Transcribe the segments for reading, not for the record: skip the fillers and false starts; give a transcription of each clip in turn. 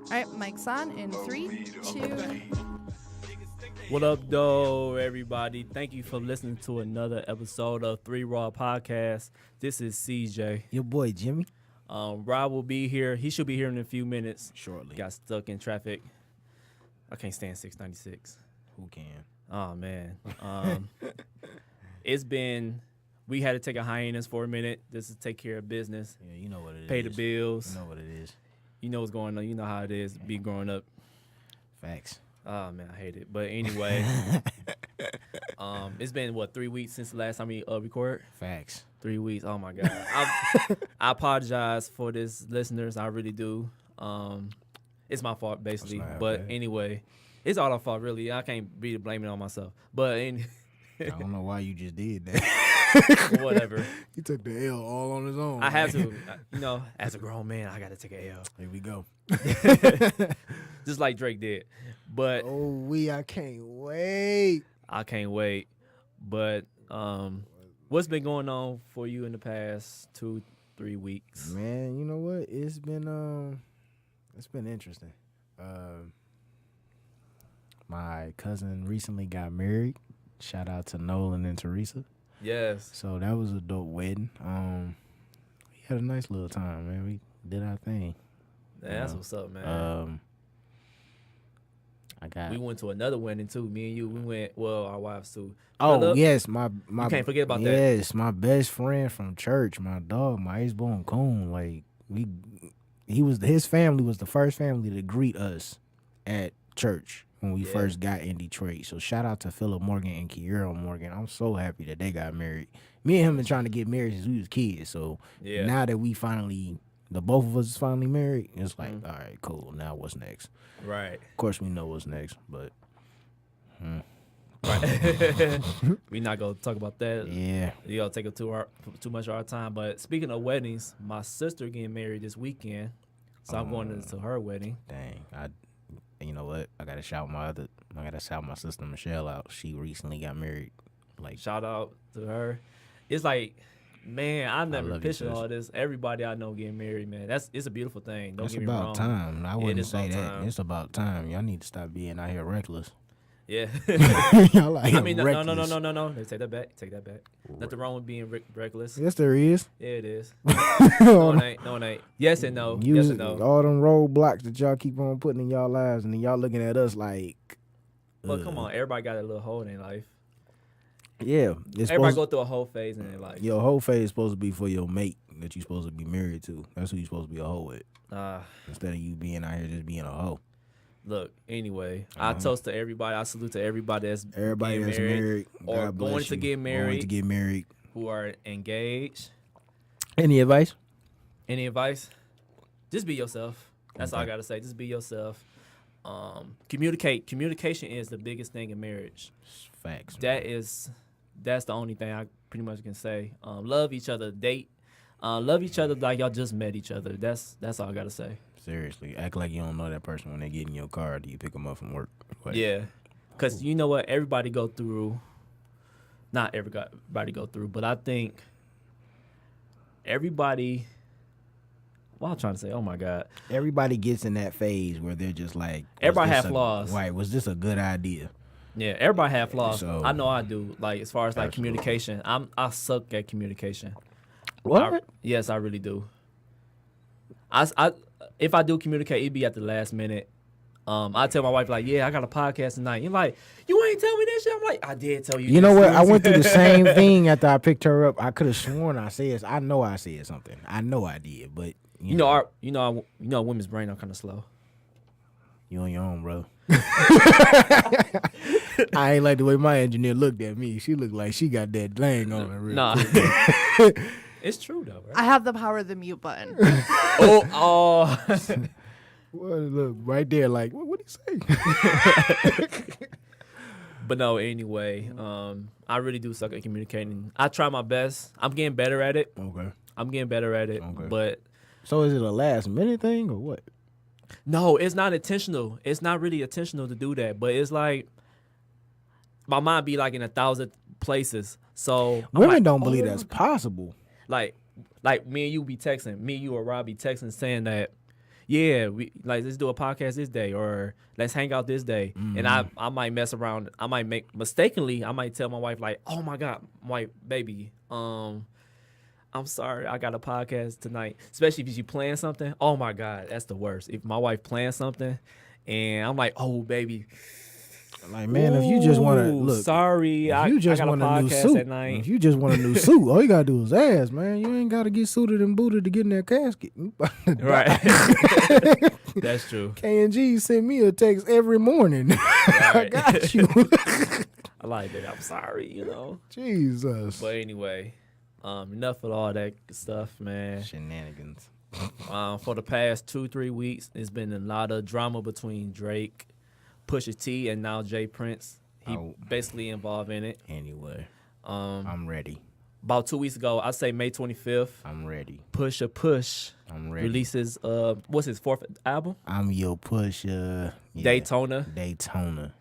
All right, mic's on in 3, 2. What up, though, everybody? Thank you for listening to another episode of 3 Raw Podcast. This is CJ. Your boy, Jimmy. Rob will be here. He should be here in a few minutes. Shortly. Got stuck in traffic. I can't stand 696. Who can? Oh, man. We had to take a hiatus for a minute. This is take care of business. Yeah, you know what it is. Pay the bills. You know what it is. You know what's going on. You know how it is be growing up. Facts. Oh, man, I hate it. But anyway, it's been, 3 weeks since the last time we recorded? Facts. 3 weeks. Oh, my God. I apologize for this, listeners. I really do. It's my fault, basically. But anyway, it's all our fault, really. I can't be blaming it on myself. But I don't know why you just did that. Whatever. He took the L all on his own. I have to. As a grown man, I got to take an L. Here we go. Just like Drake did. But I can't wait. I can't wait. But what's been going on for you in the past 2-3 weeks? Man, you know what? It's been interesting. My cousin recently got married. Shout out to Nolan and Teresa. Yes. So that was a dope wedding. We had a nice little time, man. We did our thing. That's what's up, man. We went to another wedding too. Me and you, we went. Well, our wives too. Yes, my you can't forget about that. Yes, my best friend from church, my dog, my ace-born coon. Like his family was the first family to greet us at church when we first got in Detroit. So shout out to Philip Morgan and Kiera Morgan. I'm so happy that they got married. Me and him been trying to get married since we was kids. So now that we finally, the both of us is finally married, it's like, all right, cool. Now what's next? Right. Of course we know what's next, but right. We not gonna talk about that. Yeah. You gonna take up too much of our time. But speaking of weddings, my sister getting married this weekend, so I'm going to her wedding. Dang, you know what? I gotta shout my sister Michelle out. She recently got married. Like, shout out to her. It's like, man, I never pictured all this. Everybody I know getting married, man. It's a beautiful thing. Don't get me wrong. It's about time. I wouldn't say that. Time. It's about time. Y'all need to stop being out here reckless. Yeah. Y'all like reckless. No. Take that back. Nothing wrong with being reckless. Yes, there is. Yeah, it is. No, it ain't. Yes and no. Yes and no. All them roadblocks that y'all keep on putting in y'all lives, and then y'all looking at us like. Well, come on. Everybody got a little hole in their life. Yeah. Everybody go through a whole phase in their life. Your whole phase is supposed to be for your mate that you're supposed to be married to. That's who you're supposed to be a hoe with. Instead of you being out here just being a hoe. Look, anyway, I toast to everybody. I salute to everybody that's married or going to get married, who are engaged. Any advice? Just be yourself. That's all I got to say. Just be yourself. Communicate. Communication is the biggest thing in marriage. Facts. That's the only thing I pretty much can say. Love each other. Date. Love each other like y'all just met each other. That's all I got to say. Seriously, act like you don't know that person when they get in your car. Do you pick them up from work? Like, yeah, because you know what? Everybody go through. Not everybody go through, but I think everybody. What I'm trying to say? Oh my God! Everybody gets in that phase where they're just like. Everybody have flaws. Right? Was this a good idea? Yeah, everybody have flaws. So, I know I do. Like as far as like communication, I suck at communication. What? Yes, I really do. If I do communicate, it'd be at the last minute. I tell my wife, like, yeah, I got a podcast tonight. You're like, you ain't tell me this shit. I'm like, I did tell you. You know what? I went through the same thing after I picked her up. I could have sworn I said something. I know I did, but you know, women's brain are kind of slow. You on your own, bro. I ain't like the way my engineer looked at me. She looked like she got that thing on her. Nah. It's true though, right? I have the power of the mute button. Well, look right there, like what do you say? But no, anyway, I really do suck at communicating. I try my best. I'm getting better at it. Okay. Okay. But so is it a last minute thing or what? No, it's not intentional. It's not really intentional to do that. But it's like my mind be like in 1,000 places. So women don't believe that's possible. Like me and you be texting, me, you, or Rob be texting saying that, yeah, we like let's do a podcast this day or let's hang out this day. And I might mess around. I might I might tell my wife like, oh my God, my baby, I'm sorry, I got a podcast tonight. Especially if you playing something. Oh my God, that's the worst. If my wife playing something and I'm like, oh baby. Like, man, if you just want to look, sorry, if you just I got want a a new podcast suit, at night. if you just want a new suit, all you gotta do is ask, man. You ain't gotta get suited and booted to get in that casket. Right. That's true. K&G sent me a text every morning. I Right. got you. I like that. I'm sorry, you know. Jesus. But anyway, enough of all that stuff, man. Shenanigans. For the past 2-3 weeks, there's been a lot of drama between Drake, Pusha T, and now Jay Prince. He basically involved in it. Anyway, I'm ready. About 2 weeks ago, I say May 25th. I'm ready. Pusha Push I'm ready. releases what's his 4th album? I'm your Pusha. Yeah. Daytona.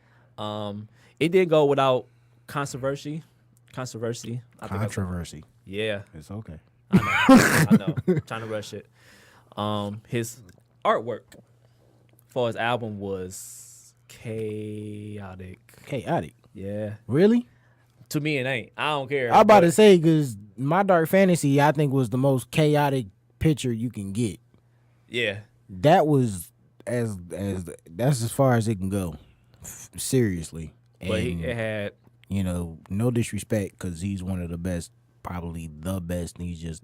It didn't go without controversy. Controversy. Yeah. It's okay. I know. Trying to rush it. His artwork for his album was chaotic. Chaotic. Yeah. Really? To me, it ain't. I don't care. I'm about to say, because My Dark Fantasy, I think, was the most chaotic picture you can get. Yeah. That was that's as far as it can go. Seriously. But And, it had. you know, no disrespect, because he's one of the best, probably the best. He's just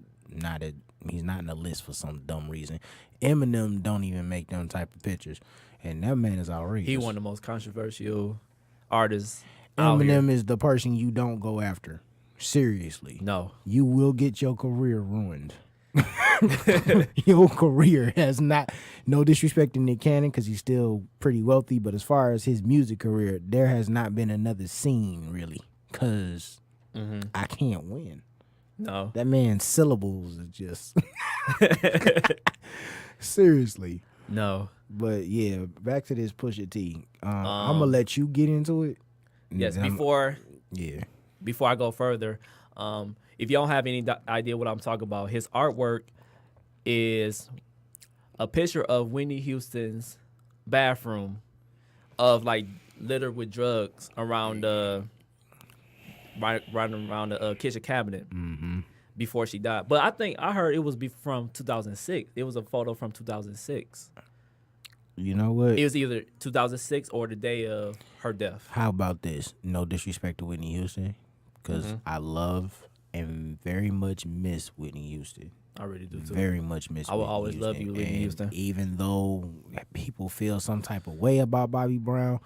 he's not in the list for some dumb reason. Eminem don't even make them type of pictures, and that man is outrageous. He one of the most controversial artists. out here. Eminem is the person you don't go after. Seriously. No. You will get your career ruined. Your career has not, no disrespect to Nick Cannon, because he's still pretty wealthy, but as far as his music career, there has not been another scene, really, because I can't win. No. That man's syllables is just... Seriously. No. But yeah, back to this Pusha T. I'm going to let you get into it. Yes, And before I go further, if y'all have any idea what I'm talking about, his artwork is a picture of Whitney Houston's bathroom of like littered with drugs around right around the kitchen cabinet before she died. But I heard it was from 2006. It was a photo from 2006. You know what? It was either 2006 or the day of her death. How about this? No disrespect to Whitney Houston, because I love and very much miss Whitney Houston. I really do too. Very much miss I will Whitney always Houston. love you, Whitney And Houston. even though people feel some type of way about Bobby Brown,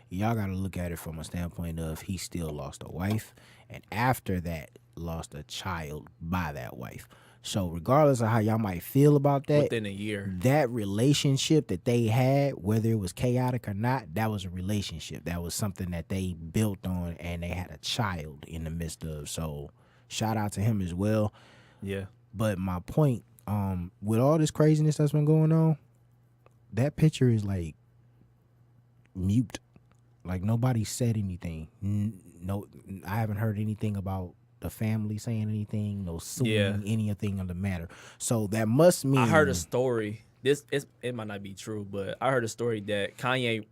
y'all got to look at it from a standpoint of he still lost a wife, and after that, lost a child by that wife. So regardless of how y'all might feel about that, Within a year. that relationship that they had, whether it was chaotic or not, that was a relationship. That was something that they built on, and they had a child in the midst of. So shout out to him as well. Yeah. But my point, with all this craziness that's been going on, that picture is like mute. Like nobody said anything. No, I haven't heard anything about the family saying anything, no suing anything on the matter. So that must mean... I heard a story. It might not be true, but I heard a story that Kanye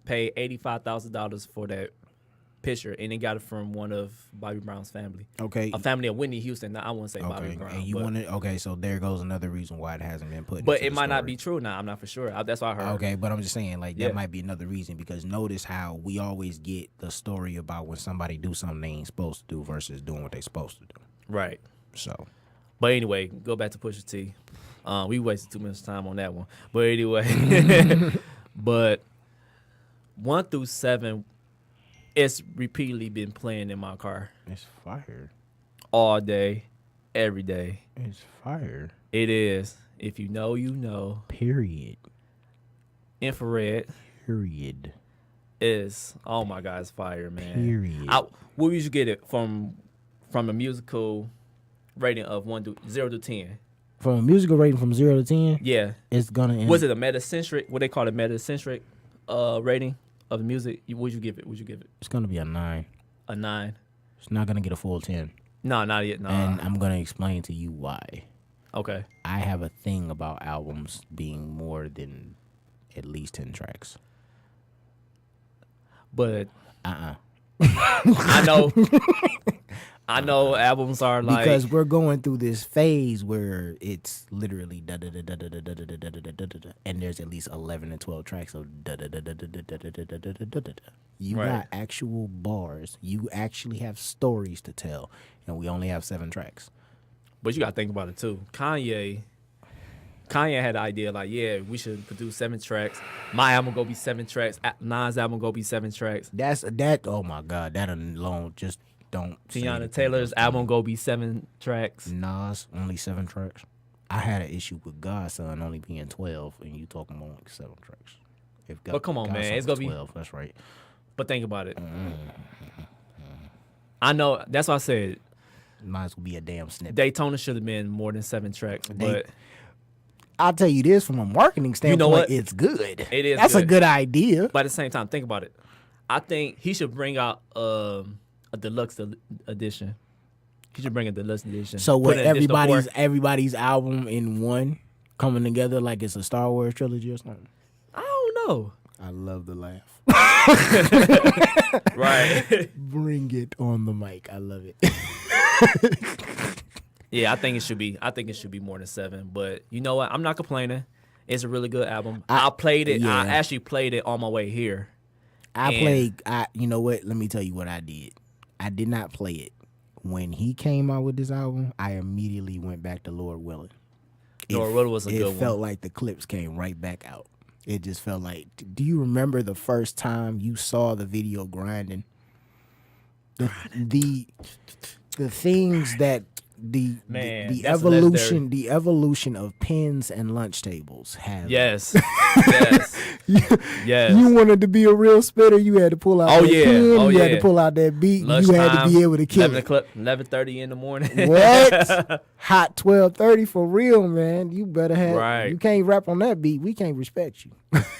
paid $85,000 for that picture, and he got it from one of Bobby Brown's family. Okay. A family of Whitney Houston. Now, I wouldn't say Bobby Brown. And you want to... Okay, so there goes another reason why it hasn't been put But into it the might not story. be true now. I'm not for sure. That's what I heard. Okay, but I'm just saying, like, that might be another reason, because notice how we always get the story about when somebody do something they ain't supposed to do versus doing what they supposed to do. Right. So, but anyway, go back to Pusha T. We wasted 2 minutes time on that one. But anyway, but 1 through 7, it's repeatedly been playing in my car it's fire. all day, every day. It's fire. It is. If you know, you know. Period. Infrared Period. is, oh my God, it's fire, man. Period. Where would you get it from a musical rating of 0 to 10? From a musical rating from 0 to 10, Yeah. it's gonna end. Was it a metacentric? What they call it, metacentric rating of music? Would you give it? It's gonna be a 9. A 9? It's not gonna get a full 10. No, not yet. No. And I'm gonna explain to you why. Okay. I have a thing about albums being more than at least 10 tracks. But Uh-uh. I know albums are like Because we're going through this phase where it's literally da da da da da da da da da da da da, and there's at least 11 and 12 tracks of da da da da da da da da da da da da. You got actual bars. You actually have stories to tell, and we only have 7 tracks. But you gotta think about it too. Kanye had the idea like, yeah, we should produce 7 tracks. My album gonna be 7 tracks. Nas' album gonna be 7 tracks. That. Oh my God, that alone just don't. Tiana Taylor's album gonna be 7 tracks. Nas only 7 tracks. I had an issue with Godson only being 12, and you talking about like 7 tracks. But come on, man, it's Godson's gonna 12, that's right. But think about it. I know that's why I said might as well be a damn snippet. Daytona should have been more than 7 tracks, but I'll tell you this from a marketing standpoint, know what? it's good. It is. That's good. a good idea. But at the same time, think about it. I think he should bring out a deluxe edition. He should bring a deluxe edition. So Put what? an additional Everybody's album in one coming together like it's a Star Wars trilogy or something. I don't know. I love the laugh. Right. Bring it on the mic. I love it. Yeah, I think it should be. I think it should be more than 7. But you know what? I'm not complaining. It's a really good album. I played it. Yeah. I actually played it on my way here. You know what? Let me tell you what I did. I did not play it. When he came out with this album, I immediately went back to Lord Willing. Lord Willing was a good one. It felt like the clips came right back out. It just felt like, do you remember the first time you saw the video grinding? The things that the evolution of pens and lunch tables have. Yes. Yes. You wanted to be a real spitter, you had to pull out that pen, you had to pull out that beat, you had to be able to kill it. 11:30 in the morning. What? Hot 12:30 for real, man. You better have. Right. You can't rap on that beat. We can't respect you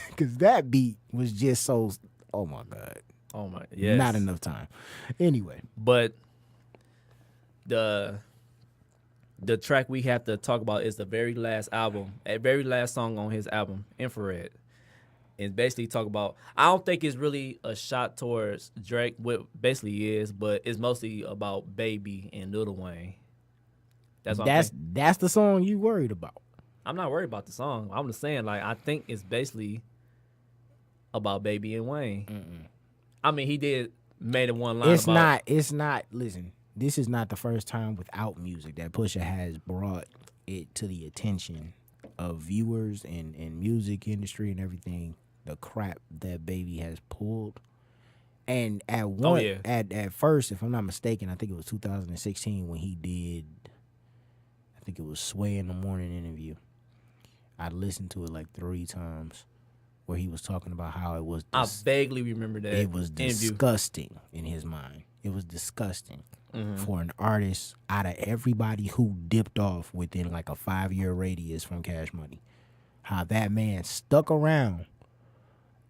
because that beat was just so. Oh my God. Oh my. Yes. Not enough time. Anyway, but the track we have to talk about is the very last song on his album, Infrared. And basically talk about, I don't think it's really a shot towards Drake, what basically is, but it's mostly about Baby and Lil Wayne. That's the song you worried about. I'm not worried about the song. I'm just saying, like, I think it's basically about Baby and Wayne. Mm-mm. I mean, he made it one line. It's not. Listen, this is not the first time without music that Pusha has brought it to the attention of viewers and music industry and everything. The crap that Baby has pulled, and at first, if I'm not mistaken, I think it was 2016 when he did. I think it was Sway in the Morning interview. I listened to it like 3 times, where he was talking about how it was. I vaguely remember that. It was disgusting in his mind. It was disgusting for an artist out of everybody who dipped off within like a 5-year radius from Cash Money. How that man stuck around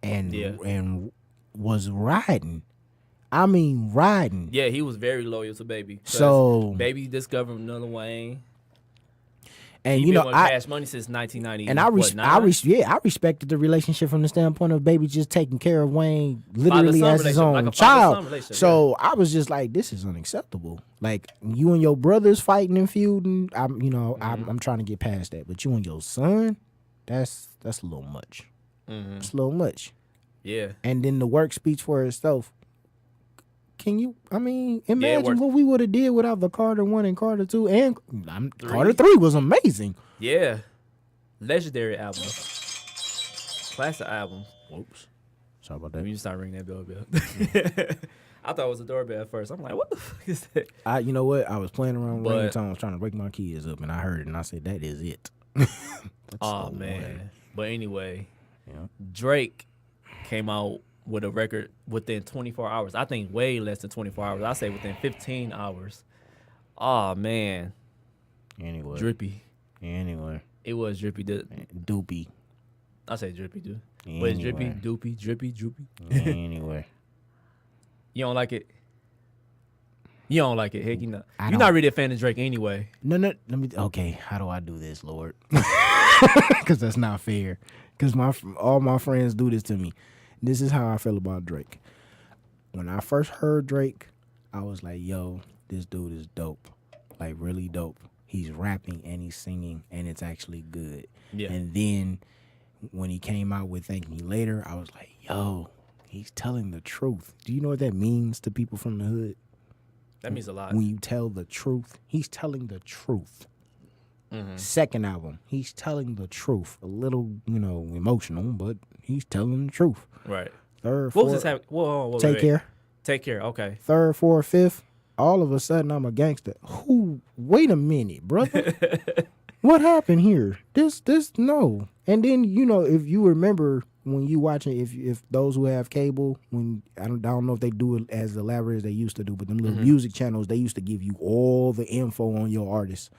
and was riding. I mean, riding. Yeah, he was very loyal to Baby. So Baby discovered Lil Wayne. And he been with Cash Money since 1990. And I respected the relationship from the standpoint of Baby just taking care of Wayne literally as his own child. So I was just like, this is unacceptable. Like, you and your brothers fighting and feuding. I'm trying to get past that, but you and your son, that's a little much. Mm-hmm. It's a little much. Yeah. And then the work speaks for itself. Can you, imagine what we would have did without the Carter 1 and Carter 2 and Carter 3 was amazing. Yeah. Legendary albums. Classic albums. Whoops. Sorry about that. When you start ringing that doorbell. I thought it was a doorbell at first. I'm like, what the fuck is that? You know what? I was playing around with ringtones trying to wake my kids up, and I heard it, and I said, that is it. Oh, man. But anyway, Drake came out with a record within 24 hours. I think way less than 24 hours. I say within 15 hours. Oh, man. Anyway. Drippy. Anyway. It was Drippy. Doopy. I say Drippy, dude. Anyway. But it's Drippy, Doopy, Drippy, Droopy. Anyway. You don't like it? You don't like it. Heck, you not. I You're don't. not really a fan of Drake anyway. No. Let me. Okay, how do I do this, Lord? Because that's not fair. Because all my friends do this to me. This is how I feel about Drake. When I first heard Drake, I was like, "Yo, this dude is dope. Like really dope. He's rapping and he's singing, and it's actually good." Yeah. And then when he came out with "Thank Me Later," I was like, "Yo, he's telling the truth." Do you know what that means to people from the hood? That means a lot. When you tell the truth, he's telling the truth. Mm-hmm. Second album, he's telling the truth. A little, emotional, but he's telling the truth. Right. Third, What fourth, was this happening? Whoa, Take wait. Care. Take Care. Okay. Third, fourth, fifth. All of a sudden, I'm a gangster. Who? Wait a minute, brother. What happened here? This, no. And then, if you remember when you watching, if those who have cable, when I don't know if they do it as elaborate as they used to do, but them little music channels, they used to give you all the info on your artist.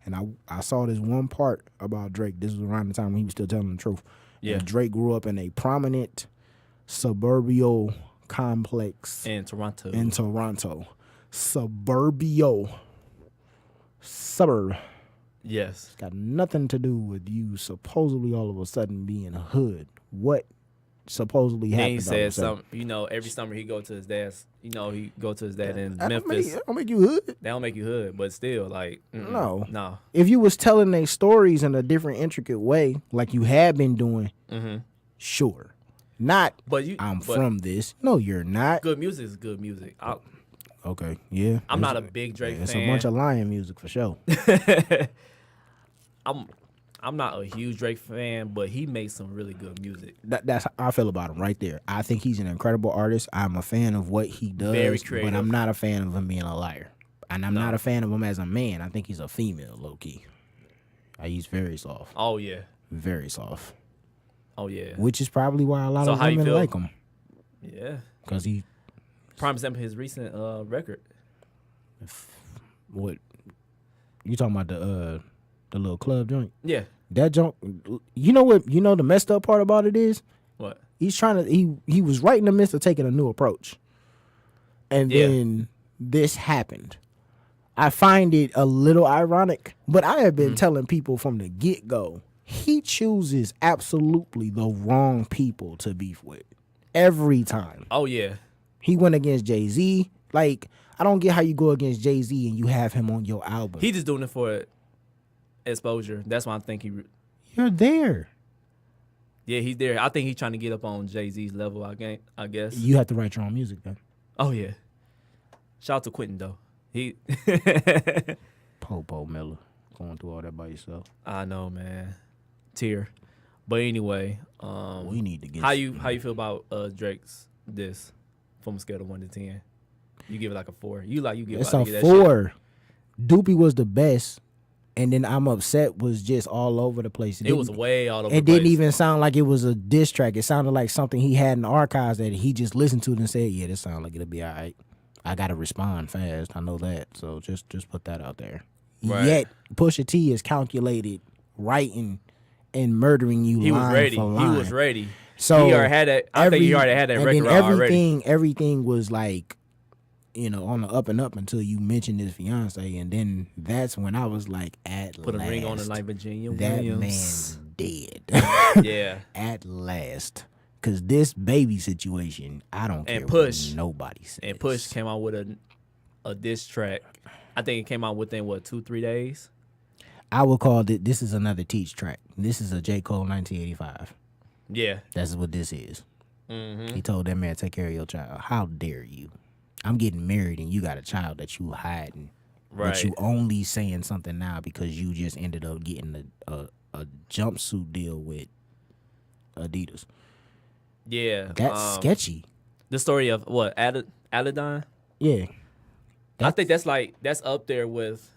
And I saw this one part about Drake. This was around the time when he was still telling the truth. Yeah. And Drake grew up in a prominent suburbial complex In Toronto. in Toronto. Suburb. Yes. Got nothing to do with you supposedly all of a sudden being a hood. What supposedly Then happened? he all of a said sudden? something. Every summer he go to his dad's. He go to his dad in That don't Memphis. that don't make you hood. That don't make you hood, but still, like, no. If you was telling their stories in a different, intricate way, like you had been doing, sure. Not, But from this. No, you're not. Good music is good music. Okay, yeah. I'm not a big Drake It's fan. a bunch of lion music for sure. I'm not a huge Drake fan, but he makes some really good music. That's how I feel about him right there. I think he's an incredible artist. I'm a fan of what he does, Very creative. but I'm not a fan of him being a liar. And I'm not a fan of him as a man. I think he's a female, low key. He's very soft. Oh yeah. Very soft. Oh yeah. Which is probably why a lot So of how you women feel? like him. Yeah. Because he, Prime example, his recent record. what, you talking about the little club joint? Yeah. That joint, you know what, the messed up part about it is? What? He's trying to, he was right in the midst of taking a new approach. And then this happened. I find it a little ironic, but I have been telling people from the get-go, he chooses absolutely the wrong people to beef with. Every time. Oh yeah. He went against Jay-Z. Like, I don't get how you go against Jay-Z and you have him on your album. He just doing it for exposure. That's why I think You're there. Yeah, he's there. I think he's trying to get up on Jay-Z's level, I guess. You have to write your own music, then. Oh, yeah. Shout out to Quentin, though. He Popo Miller. Going through all that by yourself. I know, man. Tear. But anyway, We need to get how you feel about Drake's diss from a scale of 1 to 10? You give it like a 4. You give It's it a 4. Doopy was the best, and then I'm Upset was just all over the place. It was way all over the It place. didn't even sound like it was a diss track. It sounded like something he had in the archives that he just listened to it and said, "Yeah, this sounds like it'll be all right. I gotta respond fast. I know that, so just put that out there." Right. Yet Pusha T is calculated, writing and murdering you. He was line ready. for He line. was ready. So he already had that. I think he already had that and record then already. everything was like, on the up and up until you mentioned his fiance, and then that's when I was like, Put a ring on it like Virginia that Williams. man's dead. Yeah. At last. Because this baby situation, I don't care Push. what nobody says. And Push came out with a diss track. I think it came out within, 2-3 days? I would call this is another Teach track. This is a J. Cole 1985. Yeah. That's what this is. Mm-hmm. He told that man, take care of your child. How dare you? I'm getting married and you got a child that you hiding. Right. But you only saying something now because you just ended up getting a jumpsuit deal with Adidas. Yeah. That's sketchy. The story of what? Aladdin? Yeah. I think that's up there with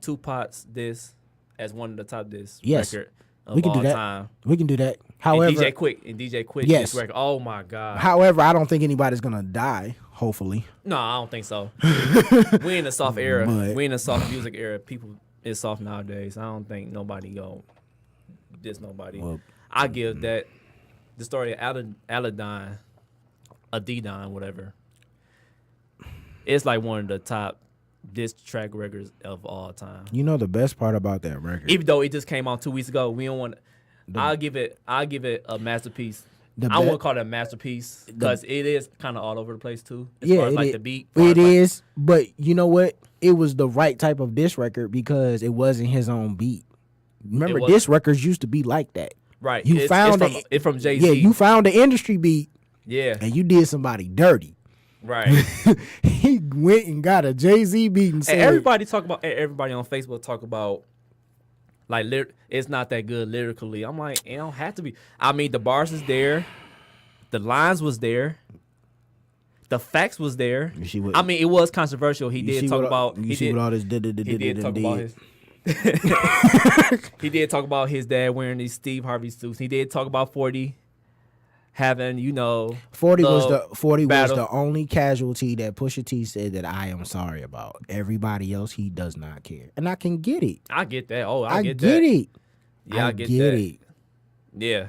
Tupac's diss as one of the top diss record of we can all do that. time. We can do that. However, And DJ Quick Yes. diss record. Oh my God. However, I don't think anybody's gonna die. Hopefully, No, I don't think so. We in a soft era. But- We in a soft music era. People is soft nowadays. I don't think nobody go diss nobody. Well, I give that the story of Aladdin, whatever. It's like one of the top diss track records of all time. You know the best part about that record? Even though it just came out 2 weeks ago, we don't want. I'll give it a masterpiece. I won't call it a masterpiece because it is kind of all over the place too. As far as like the beat. It is, but you know what? It was the right type of diss record because it wasn't his own beat. Remember, diss records used to be like that. Right. You found it from Jay-Z. Yeah, you found the industry beat. Yeah. And you did somebody dirty. Right. He went and got a Jay-Z beat and said, everybody on Facebook talk about like it's not that good lyrically. I'm like, it don't have to be. I mean, the bars is there, the lines was there, the facts was there. I mean, it was controversial. He did talk about his. He did talk about his dad wearing these Steve Harvey suits. He did talk about 40 having, 40 was the only casualty that Pusha T said that I am sorry about. Everybody else, he does not care, and I can get it. I get that. Oh, I get it. Yeah, I get that. Yeah.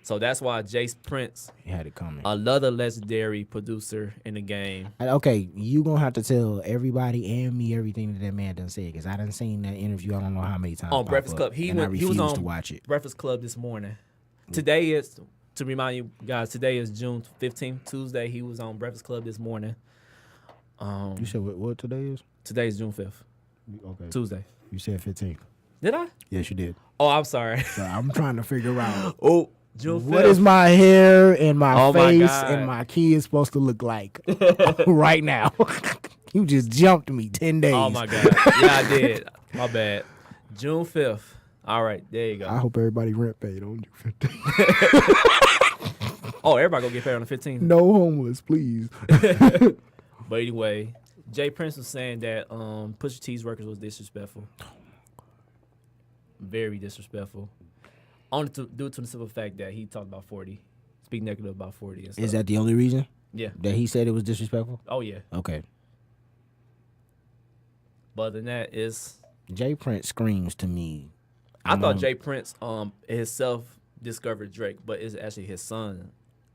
So that's why Jace Prince had it coming. Another legendary producer in the game. Okay, you gonna have to tell everybody and me everything that man done said because I done seen that interview. I don't know how many times on Breakfast Club. He was on to watch it. Breakfast Club this morning. Today is, to remind you guys, today is June 15th, Tuesday. He was on Breakfast Club this morning. You said what today is? Today is June 5th. Okay. Tuesday. You said 15th. Did I? Yes, you did. Oh, I'm sorry. So I'm trying to figure out. June 5th. What is my hair and my face and my kids supposed to look like right now? You just jumped me 10 days. Oh, my God. Yeah, I did. My bad. June 5th. All right, there you go. I hope everybody rent paid on June 15th. Oh, everybody gonna get paid on the 15th? No homeless, please. But anyway, Jay Prince was saying that Pusha T's records was disrespectful. Very disrespectful. Only due to the simple fact that he talked about 40. Speak negative about 40 and stuff. Is that the only reason? Yeah. That he said it was disrespectful? Oh, yeah. Okay. But other than that, Jay Prince screams to me. I thought Jay Prince himself discovered Drake, but it's actually his son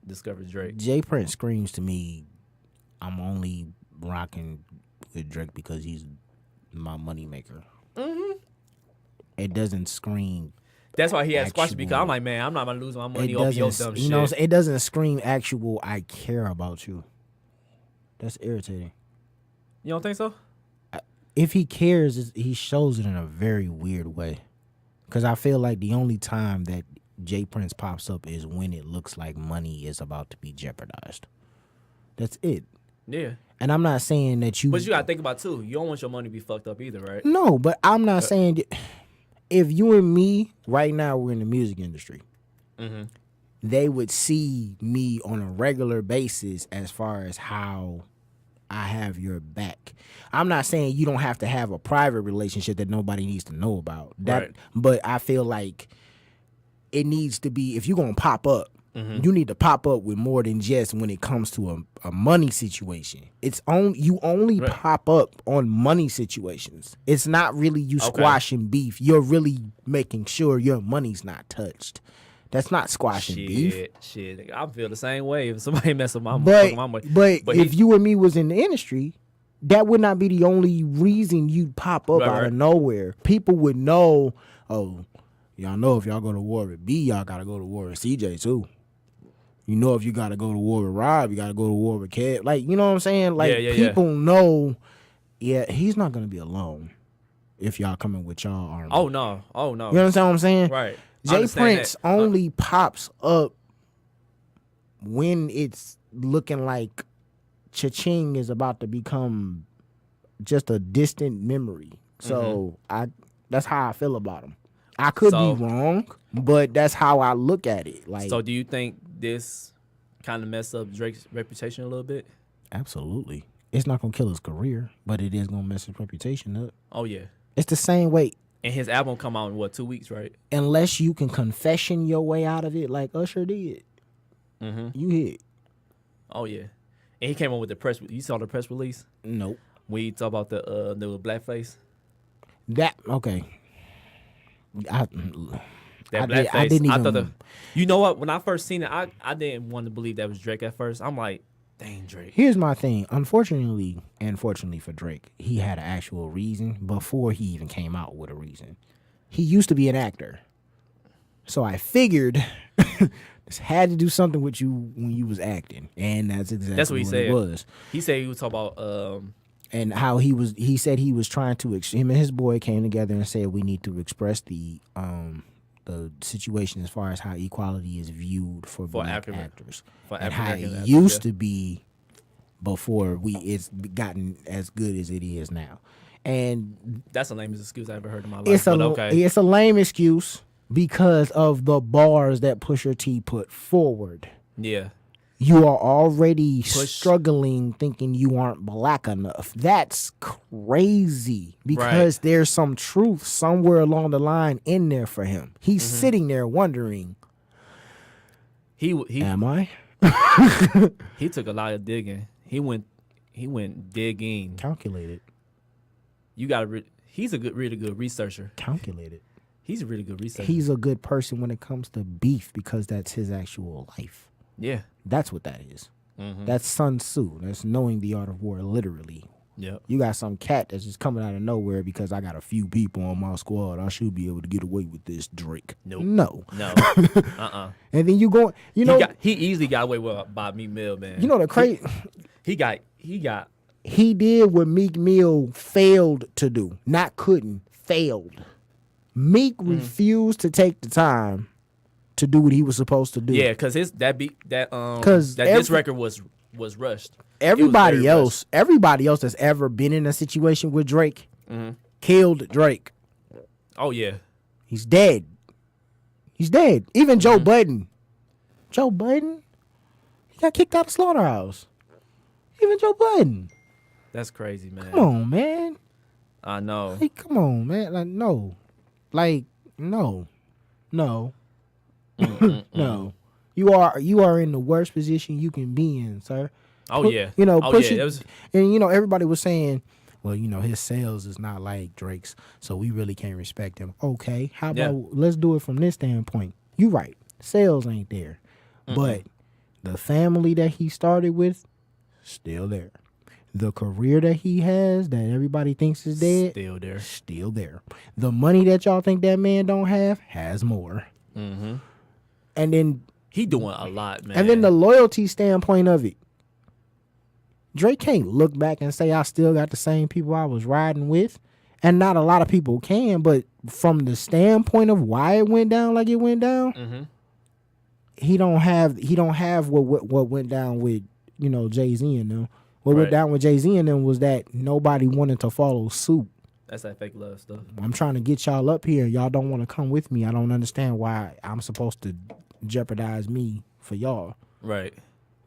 discovered Drake. Jay Prince screams to me, I'm only rocking with Drake because he's my moneymaker. Mm-hmm. It doesn't scream. That's why he had squashed because I'm like, man, I'm not going to lose my money over your dumb shit. You know, it doesn't scream actual, I care about you. That's irritating. You don't think so? If he cares, he shows it in a very weird way. Because I feel like the only time that Jay Prince pops up is when it looks like money is about to be jeopardized. That's it. Yeah. And I'm not saying that you... But you got to think about, too, you don't want your money to be fucked up either, right? No, but I'm not saying... If you and me, right now, we're in the music industry, mm-hmm. They would see me on a regular basis as far as how I have your back. I'm not saying you don't have to have a private relationship that nobody needs to know about. Right. But I feel like it needs to be, if you're going to pop up, mm-hmm. You need to pop up with more than just when it comes to a money situation. You only right. Pop up on money situations. It's not really you squashing beef. You're really making sure your money's not touched. That's not squashing beef. Shit. I feel the same way if somebody mess with my money. But if you and me was in the industry, that would not be the only reason you'd pop up out of nowhere. People would know, oh, y'all know if y'all go to war with B, y'all got to go to war with CJ too. You know, if you got to go to war with Rob, you got to go to war with Kev. Like, you know what I'm saying? Like, people know, he's not going to be alone if y'all coming with y'all army. Oh, no. You understand what I'm saying? Right. Jay Prince only pops up when it's looking like Cha-Ching is about to become just a distant memory. So, that's how I feel about him. I could be wrong, but that's how I look at it. Like, so do you think this kind of mess up Drake's reputation a little bit? Absolutely. It's not going to kill his career, but it is going to mess his reputation up. Oh, yeah. It's the same way. And his album come out in, 2 weeks, right? Unless you can confession your way out of it like Usher did. Mm-hmm. You hit. Oh, yeah. And he came on with the press. You saw the press release? Nope. When he talk about the blackface? Okay. Blackface. You know what? When I first seen it, I didn't want to believe that was Drake at first. I'm like, Dang, Drake. Here's my thing. Unfortunately, and fortunately for Drake, he had an actual reason before he even came out with a reason. He used to be an actor. So I figured this had to do something with you when you was acting. And that's exactly what he what said. it was. He said he was talking about and how he said he was trying to him and his boy came together and said we need to express the situation as far as how equality is viewed for black actors. And how it used to be before it's gotten as good as it is now. And that's the lamest excuse I ever heard in my life. It's a lame excuse because of the bars that Pusha T put forward. Yeah. You are already struggling thinking you aren't black enough. That's crazy because there's some truth somewhere along the line in there for him. He's sitting there wondering, am I? He took a lot of digging. He went digging. Calculated. You got to he's a really good researcher. Calculated. He's a really good researcher. He's a good person when it comes to beef because that's his actual life. Yeah. That's what that is. That's Sun Tzu. That's knowing the art of war, literally. Yep. You got some cat that's just coming out of nowhere because I got a few people on my squad. I should be able to get away with this, Drake. Nope. No. And then you go, he easily got away with by Meek Mill, man. You know the crazy. He did what Meek Mill failed to do. Not couldn't, failed. Meek refused to take the time to do what he was supposed to do. Yeah, because this record was rushed. Everybody else that's ever been in a situation with Drake killed Drake. Oh yeah, he's dead. Even Joe Budden. He got kicked out of Slaughterhouse. Even Joe Budden. That's crazy, man. Come on, man. I know. Like, come on, man. Like, no. Like, no. No. No. You are in the worst position you can be in, sir. Oh yeah. And everybody was saying, well, his sales is not like Drake's, so we really can't respect him. Okay, how about let's do it from this standpoint. You right. Sales ain't there. But the family that he started with, still there. The career that he has that everybody thinks is dead, still there. The money that y'all think that man don't have, has more. And then he doing a lot, man. And then the loyalty standpoint of it. Drake can't look back and say I still got the same people I was riding with. And not a lot of people can, but from the standpoint of why it went down like it went down, he don't have what went down with, Jay-Z and them. What went down with Jay-Z and them was that nobody wanted to follow suit. That's that fake love stuff. I'm trying to get y'all up here. Y'all don't want to come with me. I don't understand why I'm supposed to jeopardize me for y'all. Right.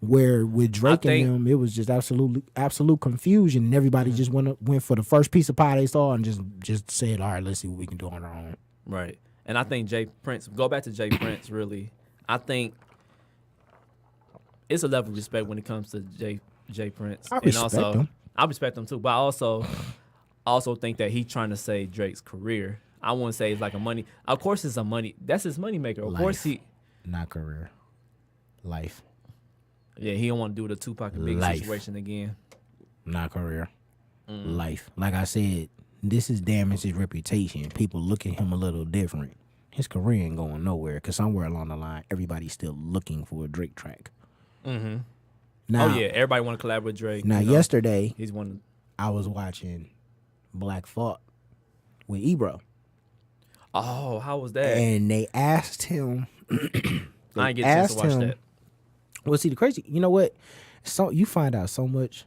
Where with Drake and them, it was just absolute confusion, and everybody just went for the first piece of pie they saw and just said, all right, let's see what we can do on our own. Right. And I think go back to Jay Prince, really. I think it's a level of respect when it comes to Jay Prince. I respect him. I respect him too, but I also think that he's trying to save Drake's career. I wouldn't say it's like a money. Of course, it's a money. That's his money maker. Of course, not career, life. Yeah, he don't want to do the Tupac and Biggie situation again. Not career, life. Like I said, this is damaged his reputation. People look at him a little different. His career ain't going nowhere because somewhere along the line, everybody's still looking for a Drake track. Now, everybody want to collaborate with Drake. Now, yesterday, he's one. I was watching Black Thought with Ebro. Oh, how was that? And they asked him. I didn't get a chance to watch that. Well, see, the crazy, you know what? So you find out so much.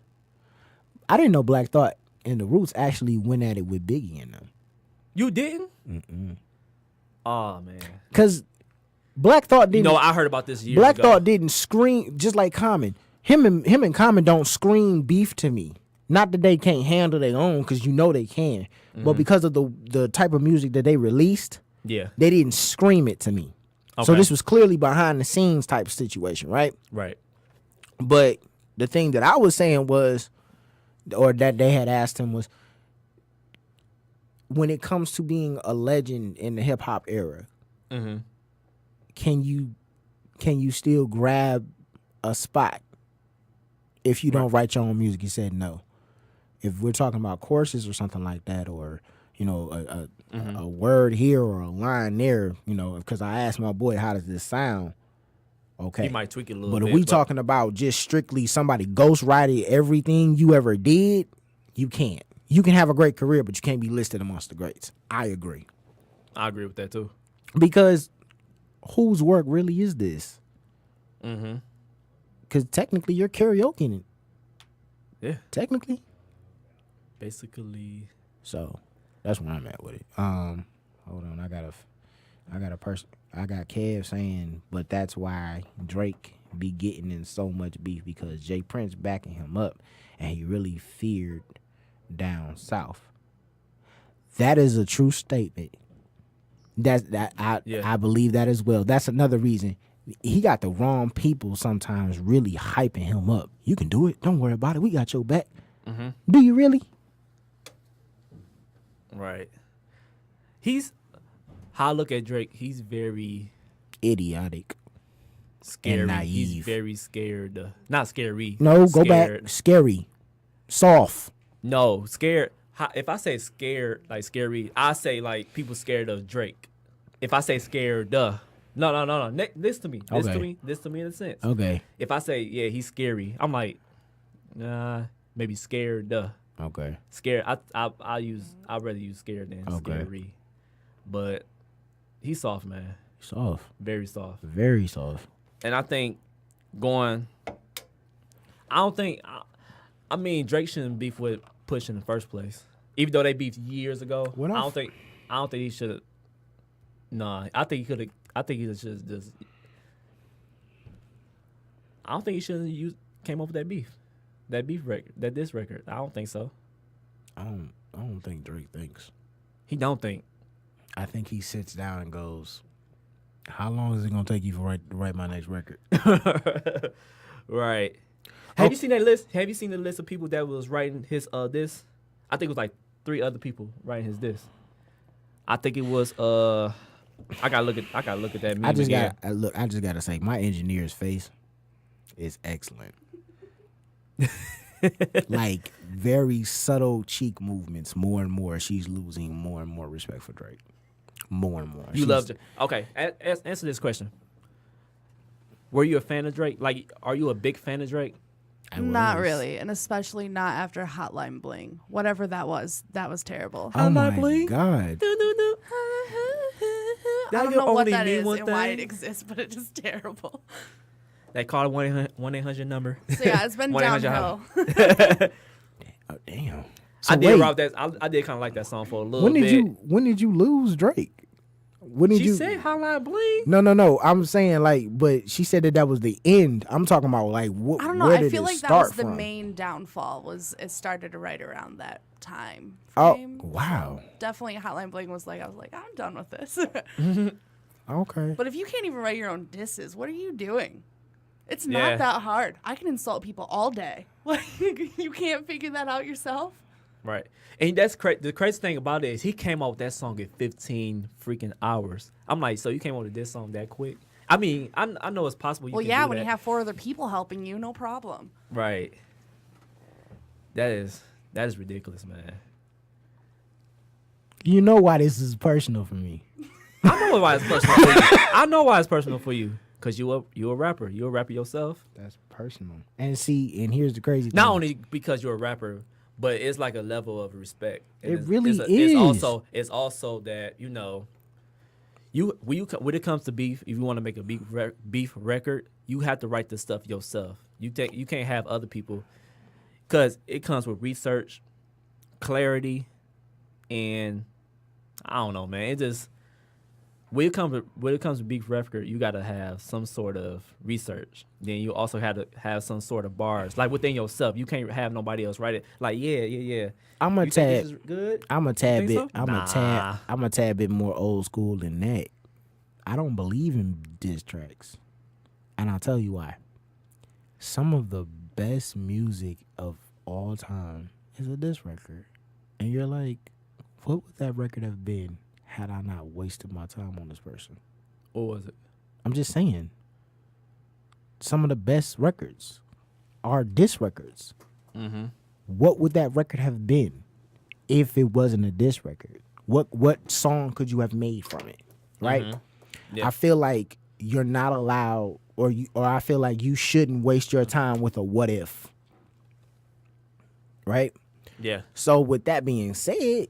I didn't know Black Thought and the Roots actually went at it with Biggie and them. You didn't? Mm-mm. Oh, man. Because Black Thought didn't. I heard about this years Black ago. Thought didn't scream, just like Common. Him and Common don't scream beef to me. Not that they can't handle their own, because they can. But because of the type of music that they released, they didn't scream it to me. Okay. So this was clearly behind the scenes type of situation, right? Right. But the thing that I was saying was, or that they had asked him was, when it comes to being a legend in the hip hop era, can you still grab a spot if you don't write your own music. He said no. If we're talking about courses or something like that, or a word here or a line there, because I asked my boy, how does this sound? Okay, He might tweak it a little but bit. if we talking about just strictly somebody ghostwriting everything you ever did, you can't. You can have a great career, but you can't be listed amongst the greats. I agree. I agree with that too. Because whose work really is this? Mm-hmm. Because technically you're karaokeing it. Yeah. Technically. Basically. So that's where I'm at with it. Hold on, I got Kev saying, but that's why Drake be getting in so much beef, because Jay Prince backing him up and he really feared down south. That is a true statement. I believe that as well. That's another reason. He got the wrong people sometimes really hyping him up. You can do it. Don't worry about it. We got your back. Mm-hmm. Do you really? Right. How I look at Drake, he's very idiotic. Scary. And naive. He's very scared. Not scary. No, scared. go back. Scary. Soft. No, scared. If I say scared, like scary, I say like people scared of Drake. If I say scared, No. Listen to me. Listen to me in a sense. Okay. If I say, yeah, he's scary, I'm like, nah, maybe scared. Okay. Scared. I'd rather use scared than scary. But he's soft, man. Soft. Very soft. Very soft. And I think I mean, Drake shouldn't beef with Push in the first place. Even though they beefed years ago, I don't think he should have. Nah, I think he could have. I think he should just. I don't think he should have came up with that beef record, diss record. I don't think so. I don't think Drake thinks. He don't think. I think he sits down and goes, "How long is it gonna take you to write my next record?" Right. Have you seen that list? Have you seen the list of people that was writing his diss? I think it was like 3 other people writing his diss. I think it was I gotta look at that meme I just again. gotta say, my engineer's face is excellent. Like very subtle cheek movements. More and more, she's losing more and more respect for Drake. More and more. You loved it. Okay, answer this question. Were you a fan of Drake? Like, are you a big fan of Drake? Not really, and especially not after Hotline Bling. Whatever that was terrible. Oh my God. I don't know what that is and why it exists, but it's just terrible. They call it 1-800 number. So yeah, it's been downhill. Oh damn! So I did rock that. I did kind of like that song for a little bit. When did you lose Drake? She said Hotline Bling. No. I'm saying but she said that was the end. I'm talking about like what? I don't know. Where I did feel it like that start was the from? main downfall. Was it started right around that time Oh frame. wow! So definitely, Hotline Bling was like, I was like, I'm done with this. Okay. But if you can't even write your own disses, what are you doing? It's not that hard. I can insult people all day. Like, you can't figure that out yourself? Right. And that's the crazy thing about it is he came out with that song in 15 freaking hours. I'm like, so you came out with this song that quick? I mean, I know it's possible. Well, yeah, when you have 4 other people helping you, no problem. Right. That is ridiculous, man. You know why this is personal for me. I know why it's personal for you. I know why it's personal for you. Because you a rapper. You're a rapper yourself. That's personal. And here's the crazy thing. Not only because you're a rapper, but it's like a level of respect. And it really is. It's also that, when it comes to beef, if you want to make a beef record, you have to write the stuff yourself. You can't have other people, because it comes with research, clarity, and I don't know, man. It just when it comes to beef record, you got to have some sort of research. Then you also have to have some sort of bars, like within yourself. You can't have nobody else write it. Like, yeah. I'm a tad bit. So? I'm a tad bit more old school than that. I don't believe in diss tracks, and I'll tell you why. Some of the best music of all time is a diss record, and you're like, what would that record have been had I not wasted my time on this person? What was it? I'm just saying. Some of the best records are diss records. Mm-hmm. What would that record have been if it wasn't a diss record? What song could you have made from it? Right? Mm-hmm. Yeah. I feel like you're not allowed, or I feel like you shouldn't waste your time with a what if. Right? Yeah. So with that being said,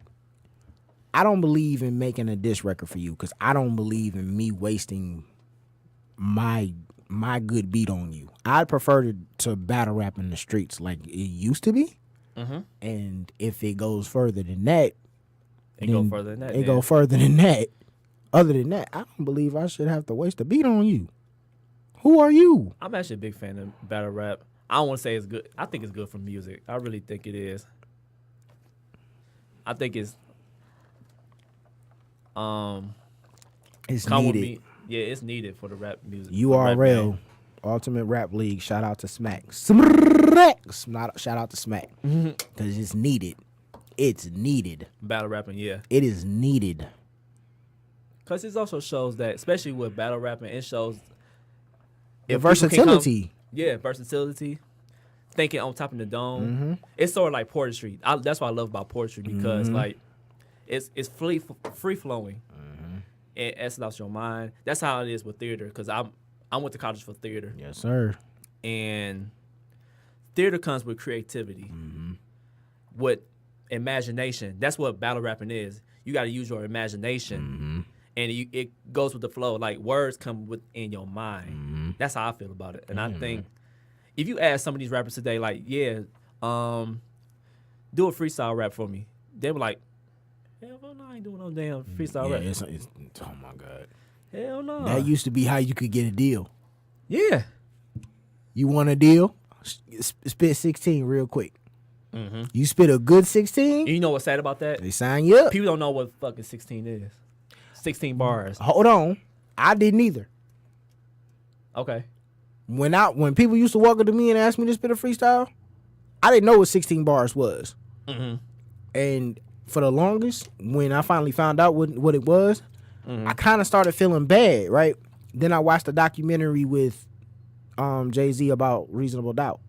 I don't believe in making a diss record for you because I don't believe in me wasting my good beat on you. I'd prefer to battle rap in the streets like it used to be. Mm-hmm. And if it goes further than that, go further than that. It go further than that. Other than that, I don't believe I should have to waste a beat on you. Who are you? I'm actually a big fan of battle rap. I don't want to say it's good. I think it's good for music. I really think it is. I think it's needed. Yeah, it's needed for the rap music. URL, Ultimate Rap League. Shout out to Smack. Shout out to Smack because it's needed. It's needed. Battle rapping, yeah. It is needed. Because it also shows that, especially with battle rapping, it shows The versatility. Versatility. Thinking on top of the dome. Mm-hmm. It's sort of like poetry. That's what I love about poetry because like it's free flowing. Mm-hmm. It essence out your mind. That's how it is with theater because I went to college for theater. Yes, sir. And theater comes with creativity, with imagination. That's what battle rapping is. You got to use your imagination, and it goes with the flow. Like words come within your mind. That's how I feel about it. And I think if you ask some of these rappers today, like, do a freestyle rap for me, they were like, hell no, I ain't doing no damn freestyle rap. It's, oh my God. Hell no. That used to be how you could get a deal. Yeah. You want a deal? Spit 16 real quick. You spit a good 16? And you know what's sad about that? They sign you up. People don't know what fucking 16 is. 16 bars. Hold on. I didn't either. Okay. When people used to walk up to me and ask me to spit a freestyle, I didn't know what 16 bars was. And for the longest, when I finally found out what it was, I kind of started feeling bad, right? Then I watched a documentary with Jay-Z about Reasonable Doubt.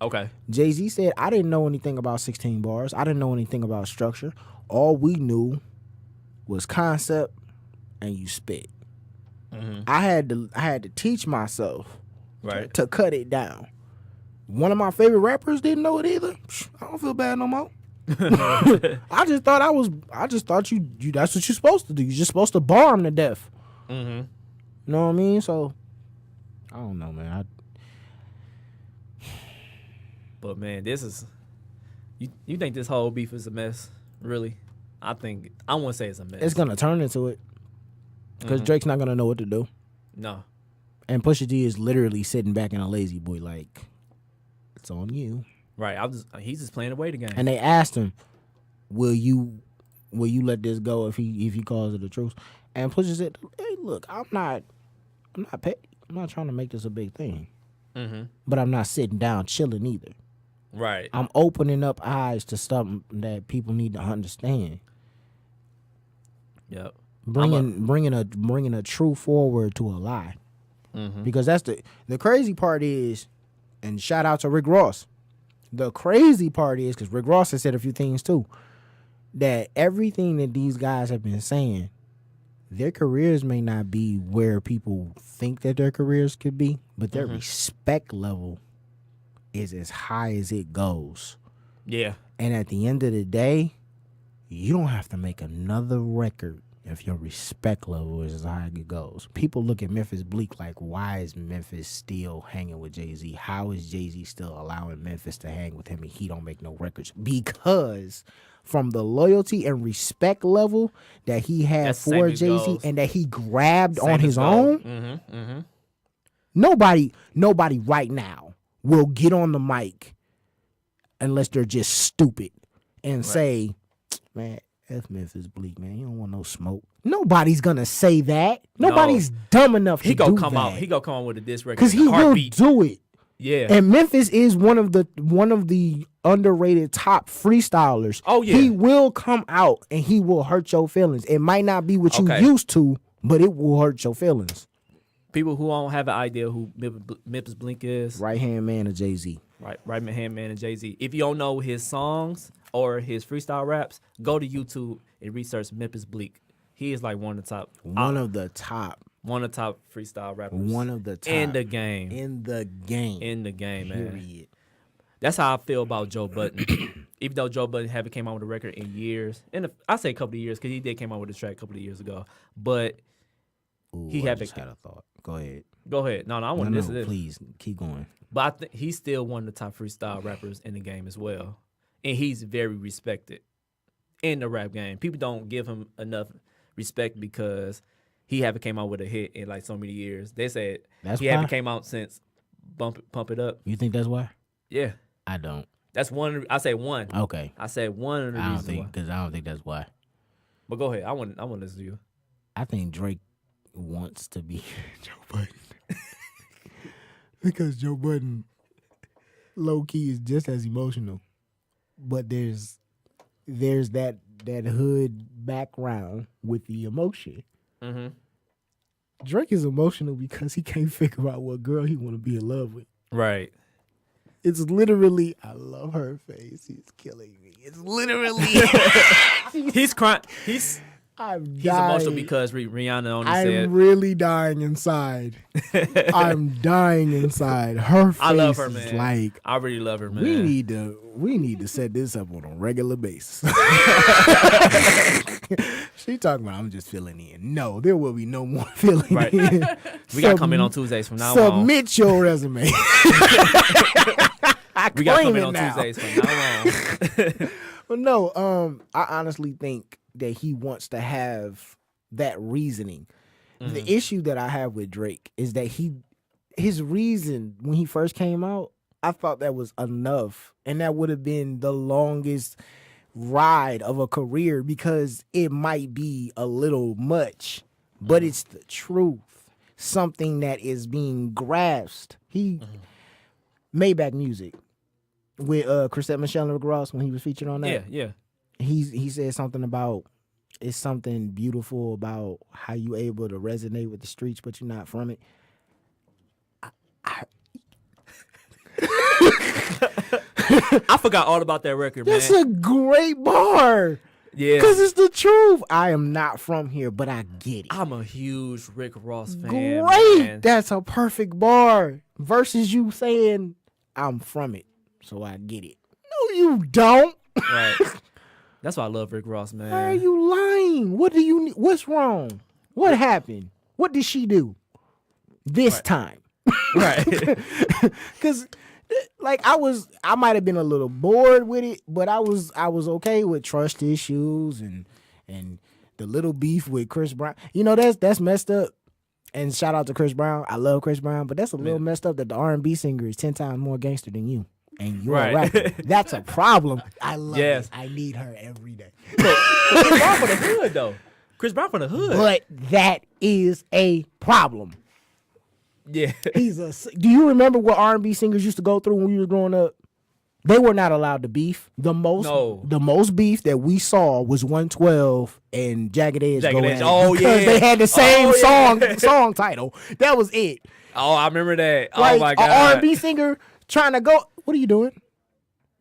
Okay. Jay-Z said, I didn't know anything about 16 bars. I didn't know anything about structure. All we knew was concept and you spit. I had to teach myself to cut it down. One of my favorite rappers didn't know it either. I don't feel bad no more. I just thought you that's what you're supposed to do. You're just supposed to bar him to death. You know what I mean? So I don't know, man. But man, this is you think this whole beef is a mess? Really? I won't say it's a mess. It's gonna turn into it because Drake's not gonna know what to do. No. And Pusha T is literally sitting back in a lazy boy, like it's on you. Right. He's just playing away the game. And they asked him, "Will you let this go if he calls it a truce?" And Pusha said, "Hey, look, I'm not petty. I'm not trying to make this a big thing. But I'm not sitting down chilling either. Right. I'm opening up eyes to something that people need to understand. Yep. Bringing a true forward to a lie. Because that's the crazy part is, and shout out to Rick Ross. The crazy part is, because Rick Ross has said a few things too, that everything that these guys have been saying, their careers may not be where people think that their careers could be, but their respect level is as high as it goes. Yeah. And at the end of the day, you don't have to make another record if your respect level is as high as it goes. People look at Memphis Bleak like, why is Memphis still hanging with Jay-Z? How is Jay-Z still allowing Memphis to hang with him and he don't make no records? Because from the loyalty and respect level that he had for Jay-Z and that he grabbed on his own, nobody right now will get on the mic unless they're just stupid and say, man, F Memphis Bleak, man, you don't want no smoke. Nobody's gonna say that. Nobody's dumb enough to do that. He gonna come out with a diss record because he will do it. Yeah. And Memphis is one of the underrated top freestylers. Oh yeah. He will come out and he will hurt your feelings. It might not be what you used to, but it will hurt your feelings. People who don't have an idea who Memphis Bleak is, right hand man of Jay-Z. Right Hand Man and Jay-Z. If you don't know his songs or his freestyle raps, go to YouTube and research Memphis Bleak. He is like one of the top freestyle rappers. One of the top in the game. In the game, man. Period. That's how I feel about Joe Budden. Even though Joe Budden haven't came out with a record in years, I say a couple of years because he did came out with a track a couple of years ago, but he I haven't. just had a thought. Go ahead. Go ahead. No, I want to listen to this. Please keep going. But I think he's still one of the top freestyle rappers in the game as well, and he's very respected in the rap game. People don't give him enough respect because he haven't came out with a hit in like so many years. They said haven't came out since Pump It Up. You think that's why? Yeah. I don't. That's one. I say one. Okay. I said one of the reasons why. Because I don't think that's why. But go ahead. I want to listen to you. I think Drake wants to be Joe Budden. Because Joe Budden, low key, is just as emotional. But there's that hood background with the emotion. Mm-hmm. Drake is emotional because he can't figure out what girl he want to be in love with. Right. It's literally, I love her face. He's killing me. It's literally. He's crying. He's emotional because Rihanna only said. I'm really dying inside. I'm dying inside. Her face I love her, is man. like. I really love her, man. We need to set this up on a regular basis. She talking about I'm just filling in. No, there will be no more filling in. We got to come in on Tuesdays from now on. Submit your resume. We got to come in on Tuesdays from now on. Well, no, I honestly think that he wants to have that reasoning. Mm-hmm. The issue that I have with Drake is that his reason when he first came out, I thought that was enough, and that would have been the longest ride of a career because it might be a little much, but it's the truth, something that is being grasped. He Maybach Music with Chrisette Michelle and Rick Ross when he was featured on that. Yeah. He said something about it's something beautiful about how you able to resonate with the streets, but you're not from it. I forgot all about that record, man. That's a great bar. Yeah. Because it's the truth. I am not from here, but I get it. I'm a huge Rick Ross fan. Great. Man. That's a perfect bar. Versus you saying, I'm from it, so I get it. No, you don't. Right. That's why I love Rick Ross, man. Why are you lying? What's wrong? What happened? What did she do this time? Right. Because like I might have been a little bored with it, but I was okay with trust issues and the little beef with Chris Brown. You know, that's messed up. And shout out to Chris Brown. I love Chris Brown, but that's a little messed up that the R&B singer is 10 times more gangster than you. And you're a rapper. That's a problem. I love it. I need her every day. Chris Brown from the hood, though. Chris Brown from the hood. But that is a problem. Yeah. Do you remember what R&B singers used to go through when we were growing up? They were not allowed to beef. The most beef that we saw was 112 and Jagged Edge. Because they had the same song title. That was it. Oh, I remember that. Like, oh my God. An R&B singer trying to go. What are you doing?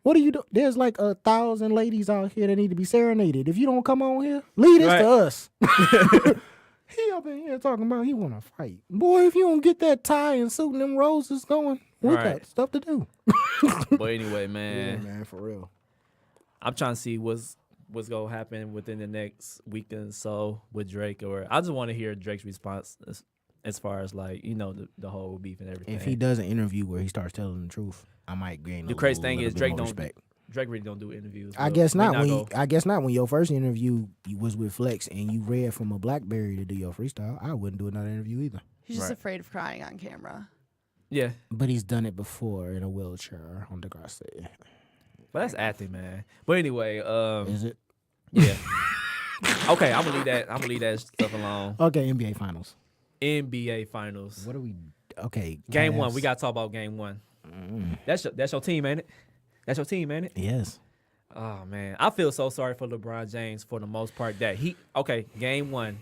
What are you doing? There's like 1,000 ladies out here that need to be serenaded. If you don't come on here, leave this to us. He up in here talking about he want to fight. Boy, if you don't get that tie and suit and them roses going, we got stuff to do. But anyway, man. Yeah, man, for real. I'm trying to see what's going to happen within the next week and so with Drake. Or I just want to hear Drake's response as far as, like, you know, the whole beef and everything. If he does an interview where he starts telling the truth, I might gain the crazy thing is Drake really don't do interviews. I guess not. When your first interview was with Flex and you read from a BlackBerry to do your freestyle, I wouldn't do another interview either. He's just afraid of crying on camera. Yeah. But he's done it before in a wheelchair on the grass. But that's acting, man. But anyway, is it? Yeah. Okay, I'm gonna leave that stuff alone. Okay, NBA Finals. NBA Finals. What are we? Okay. Game 1. We gotta talk about Game 1. That's your team, ain't it? That's your team, ain't it? Yes. Oh man, I feel so sorry for LeBron James for the most part. That Game 1,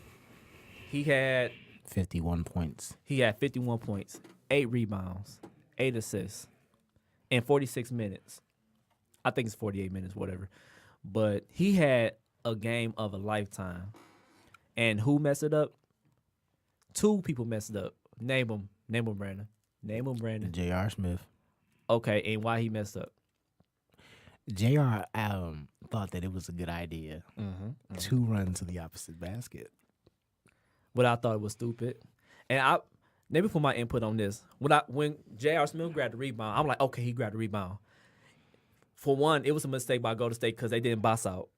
he had 51 points. He had 51 points, 8 rebounds, 8 assists. in 46 minutes. I think it's 48 minutes, whatever. But he had a game of a lifetime. And who messed it up? 2 people messed it up. Name them, Brandon. Name them, Brandon. J.R. Smith. Okay, and why he messed up? J.R. thought that it was a good idea to run to the opposite basket. But I thought it was stupid. And let me put my input on this. When J.R. Smith grabbed the rebound, I'm like, okay, he grabbed the rebound. For one, it was a mistake by Golden State because they didn't box out.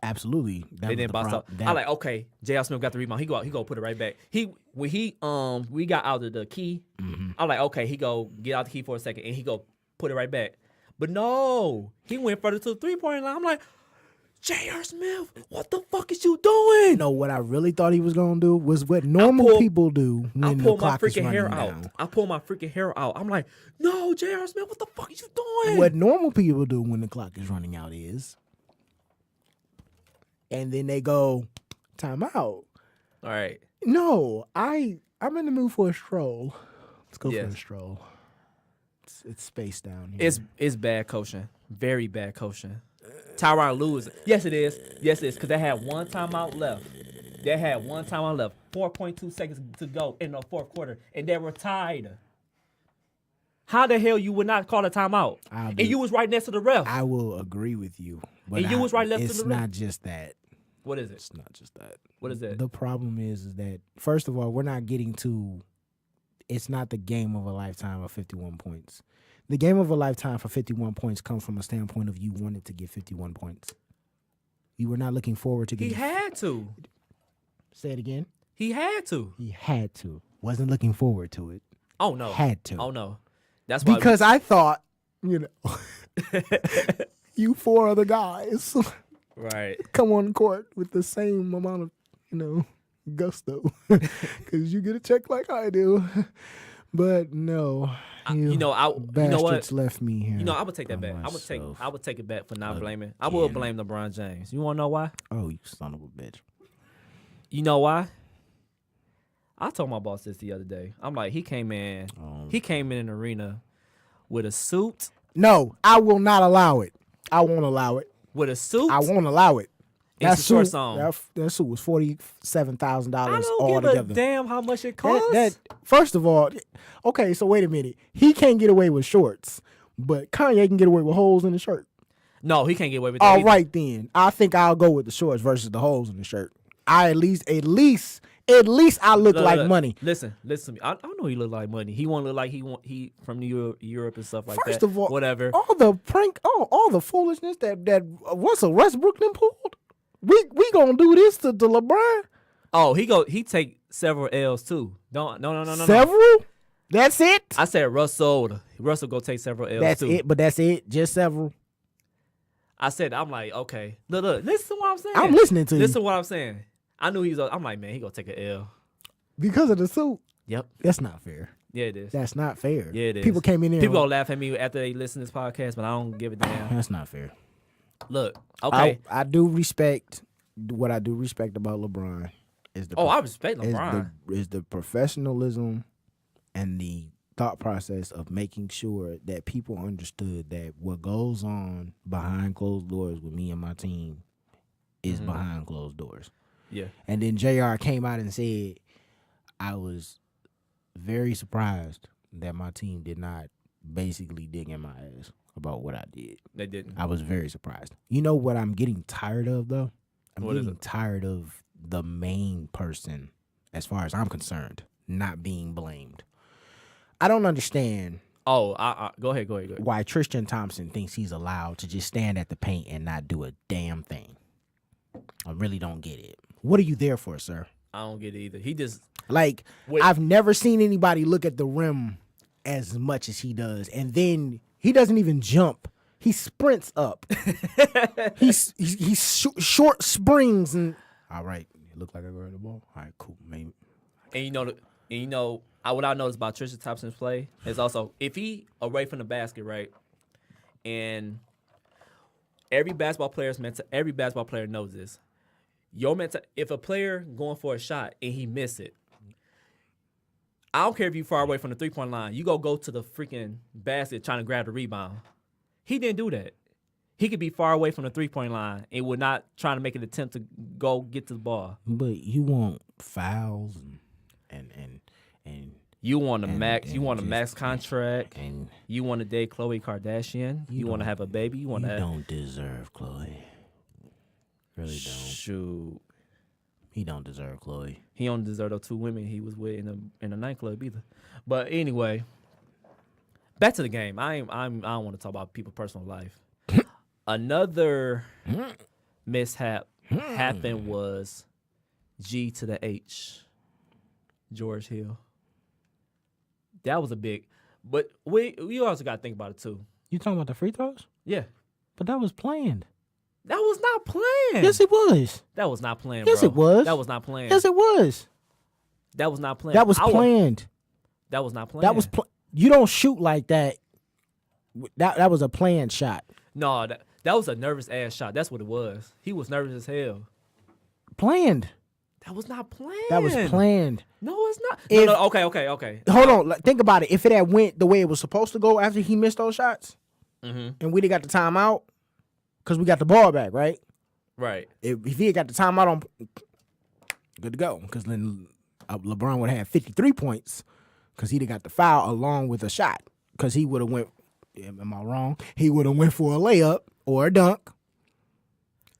Absolutely. They didn't box out. I like, okay, J.R. Smith got the rebound. He go put it right back. When we got out of the key, I'm like, okay, he go get out the key for a second and he go put it right back. But no, he went further to the 3-point line. I'm like, J.R. Smith, what the fuck is you doing? No, what I really thought he was gonna do was what normal people do when the clock is running down. I pull my freaking hair out. I'm like, no, J.R. Smith, what the fuck are you doing? What normal people do when the clock is running out is, and then they go, time out. All right. No, I'm in the mood for a stroll. Let's go for a stroll. It's spaced down here. It's bad coaching. Very bad coaching. Tyronn Lue is. Yes, it is. Yes, it is. Because they had one timeout left. 4.2 seconds to go in the fourth quarter, and they were tied. How the hell you would not call a timeout? And you was right next to the ref. I will agree with you. But and you was right left to the ref. It's not just that. What is it? It's not just that. What is that? The problem is that, first of all, we're not getting to, it's not the game of a lifetime of 51 points. The game of a lifetime for 51 points comes from a standpoint of you wanted to get 51 points. You were not looking forward to getting. He had to. Say it again. He had to. He had to. Wasn't looking forward to it. Oh, no. Had to. Oh, no. That's why. Because I thought, you 4 other guys. Right. Come on court with the same amount of, gusto. Because you get a check like I do. But no. Bastards left me here. I would take that back. I would take it back for not blaming. I will blame LeBron James. You want to know why? Oh, you son of a bitch. You know why? I told my boss this the other day. I'm like, he came in an arena with a suit. No, I will not allow it. I won't allow it. With a suit? I won't allow it. That suit was $47,000 I don't altogether. give a damn how much it costs. First of all, okay, so wait a minute. He can't get away with shorts, but Kanye can get away with holes in the shirt. No, he can't get away with that. All right, then. I think I'll go with the shorts versus the holes in the shirt. At least I look like money. Listen to me. I know he look like money. He won't look like he from Europe and stuff like that. First of all, whatever. All the foolishness that Russell Westbrook them pulled. We gonna do this to LeBron? Oh, he take several L's too. No. Several? That's it? I said Russell go take several L's too. That's it. Just several. I said, I'm like, okay. Look, listen to what I'm saying. I'm listening to you. Listen to what I'm saying. I knew I'm like, man, he gonna take an L. Because of the suit? Yep. That's not fair. Yeah, it is. That's not fair. Yeah, it is. People came in there. People gonna laugh at me after they listen to this podcast, but I don't give a damn. That's not fair. Look, okay. I do respect, what I do respect about LeBron is I respect LeBron. Is the professionalism and the thought process of making sure that people understood that what goes on behind closed doors with me and my team is behind closed doors. Yeah. And then JR came out and said, I was very surprised that my team did not basically dig in my ass about what I did. They didn't. I was very surprised. You know what I'm getting tired of, though? I'm what getting tired of the main person, as far as I'm concerned, not being blamed. I don't understand. Oh, go ahead. Why Tristan Thompson thinks he's allowed to just stand at the paint and not do a damn thing. I really don't get it. What are you there for, sir? I don't get it either. He just I've never seen anybody look at the rim as much as he does, and then he doesn't even jump. He sprints up. He's short springs and all right. It looked like I grabbed the ball. All right, cool, maybe. And what I noticed about Tristan Thompson's play is also if he away from the basket, right, and every basketball player knows this. If a player going for a shot and he miss it, I don't care if you far away from the 3-point line. You go to the freaking basket trying to grab the rebound. He didn't do that. He could be far away from the 3-point line and would not try to make an attempt to go get to the ball. But you want fouls and you want a max. and You want a just- max contract. and You want to date Khloe Kardashian. You want to have a baby. You want to. don't deserve Chloe. Really don't. Shoot. He don't deserve Chloe. He don't deserve those 2 women he was with in a nightclub either. But anyway, back to the game. I don't want to talk about people's personal life. Another mishap happened was G to the H, George Hill. That was a big, but we also got to think about it too. You talking about the free throws? Yeah, But that was planned. that was not planned. Yes, it was. That was not planned. Yes, bro. it was. That was not planned. Yes, it was. That was not planned. That was planned. That was not planned. That was you don't shoot like that. That was a planned shot. No, that was a nervous ass shot. That's what it was. He was nervous as hell. Planned. That was not planned. That was planned. No, it's not. If- No, okay. Hold on. Think about it. If it had went the way it was supposed to go after he missed those shots, Mm-hmm. and we got the timeout, because we got the ball back, right? Right. If he had got the timeout on, good to go. Because then LeBron would have had 53 points because he'd have got the foul along with a shot. Because he would have went, am I wrong? He would have went for a layup or a dunk.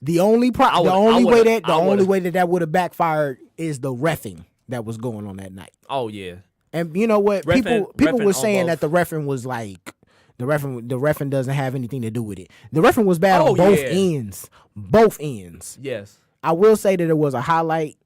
The only way that would have backfired is the reffing that was going on that night. Oh yeah. And you know what? People Reffing were saying on that the reffing was like the reffing doesn't have anything to do with it. The reffing was bad on both ends. Both ends. Yes. I will say that it was a highlight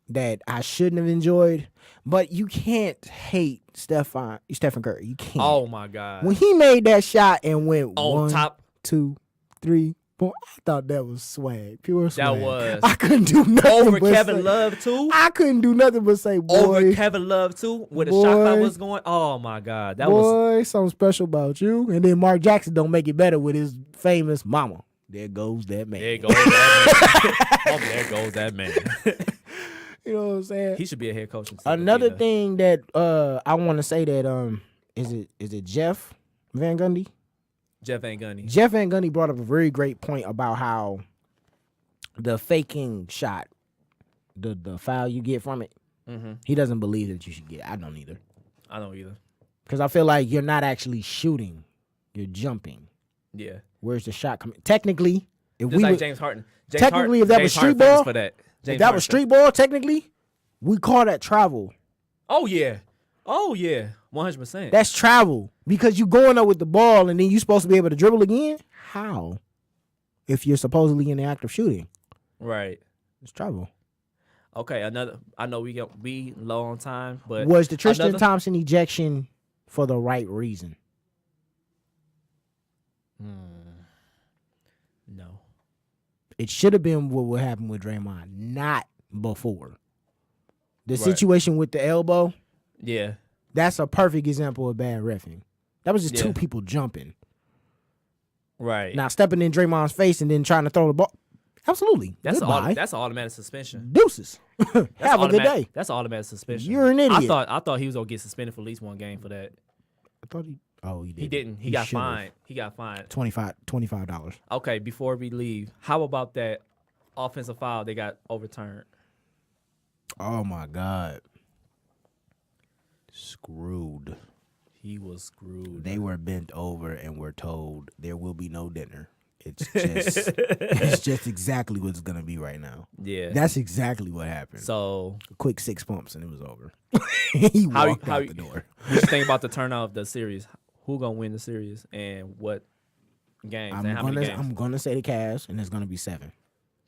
that I shouldn't have enjoyed, but you can't hate Stephen Curry. You can't. Oh my God. When he made that shot and went On 1, top. 2, 3, 4, I thought that was swag. Pure swag. That was. I couldn't do nothing Over but Kevin say, Love too. I couldn't do nothing but say, boy. Over Kevin Love too. Where the shot clock was going. Oh my God. That was. Boy, something special about you. And then Mark Jackson don't make it better with his famous mama. There goes that man. There goes that man. Oh, there goes that man. You know what I'm saying? He should be a head coach. Another thing that I want to say that is it Jeff Van Gundy? Jeff Van Gundy. Jeff Van Gundy brought up a very great point about how the faking shot, the foul you get from it, he doesn't believe that you should get. I don't either. I don't either. Because I feel like you're not actually shooting, you're jumping. Yeah. Where's the shot coming? Technically, if Just we like would, James Harden. technically, if that was James Harden street ball, for that. if that was street ball, technically, we call that travel. Oh yeah. Oh yeah. 100%. That's travel because you going up with the ball and then you supposed to be able to dribble again. How? If you're supposedly in the act of shooting, right. it's travel. Okay. Another. I know we low on time, but Was the Tristan Thompson ejection for the right reason? No. It should have been what would happen with Draymond, not before. The Right. situation with the elbow, Yeah. that's a perfect example of bad reffing. That was just Yeah. two people jumping. Right. Now stepping in Draymond's face and then trying to throw the ball. Absolutely. That's Goodbye. that's an automatic suspension. Deuces. That's Have a good day. That's an automatic suspension. You're an idiot. I thought he was gonna get suspended for at least one game for that. I thought he. Oh, he did. He didn't. He got should've. fined. He got fined. $25. Okay, before we leave, how about that offensive foul they got overturned? Oh my God. Screwed. He was screwed. They were bent over and were told there will be no dinner. It's just it's just exactly what it's gonna be right now. Yeah. That's exactly what happened. So A quick 6 pumps and it was over. He walked out the door. what you think about the turnout of the series? Who gonna win the series and what games and how many games? I'm gonna say the Cavs and it's gonna be 7.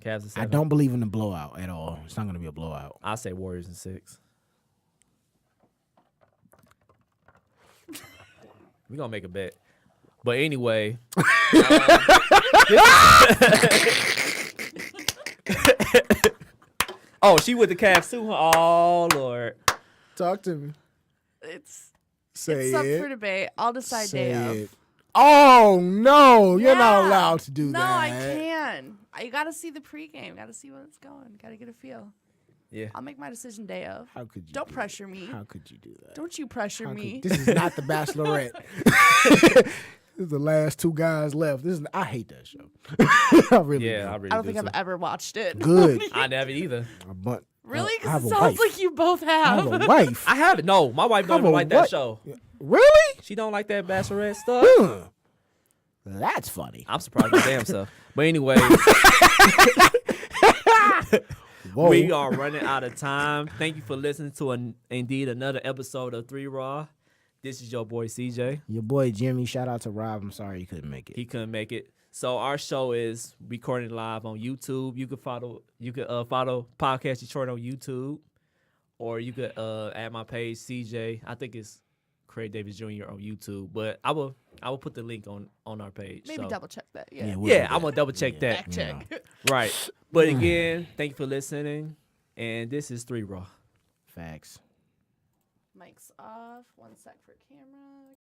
Cavs is 7. I don't believe in the blowout at all. It's not gonna be a blowout. I say Warriors in 6. We're gonna make a bet. But anyway. Oh, she with the Cavs too? Huh? Oh Lord. Talk to me. It's Say up it. for debate. I'll decide Say day it. of. Oh no, you're not Yeah. allowed to do No, that. I can. I gotta see the pregame. Gotta see what's going. Gotta get a feel. Yeah. I'll make my decision day of. How could you? Don't pressure me. How could you do that? Don't you pressure me. This is not The Bachelorette. This is the last 2 guys left. I hate that show. I really do. I really I don't think I've ever watched it. Good. I never either. But Really? I have Because a it sounds wife. like you both I have. have a wife. I haven't. No, my wife don't Have even a like that what? show. Really? She don't like that Bachelorette stuff. That's funny. I'm surprised my damn self. But anyway, Whoa. we are running out of time. Thank you for listening to indeed another episode of 3 Raw. This is your boy CJ. Your boy Jimmy. Shout out to Rob. I'm sorry you couldn't make it. He couldn't make it. So our show is recorded live on YouTube. You can follow Podcast Detroit on YouTube, or you could add my page CJ. I think it's Craig Davis Jr. on YouTube, but I will put the link on our page. Maybe so. double check that. Yeah. we'll do I'm gonna double check that. Fact check. Right. But again, thank you for listening. And this is 3 Raw. Facts. Mic's off. 1 sec for camera.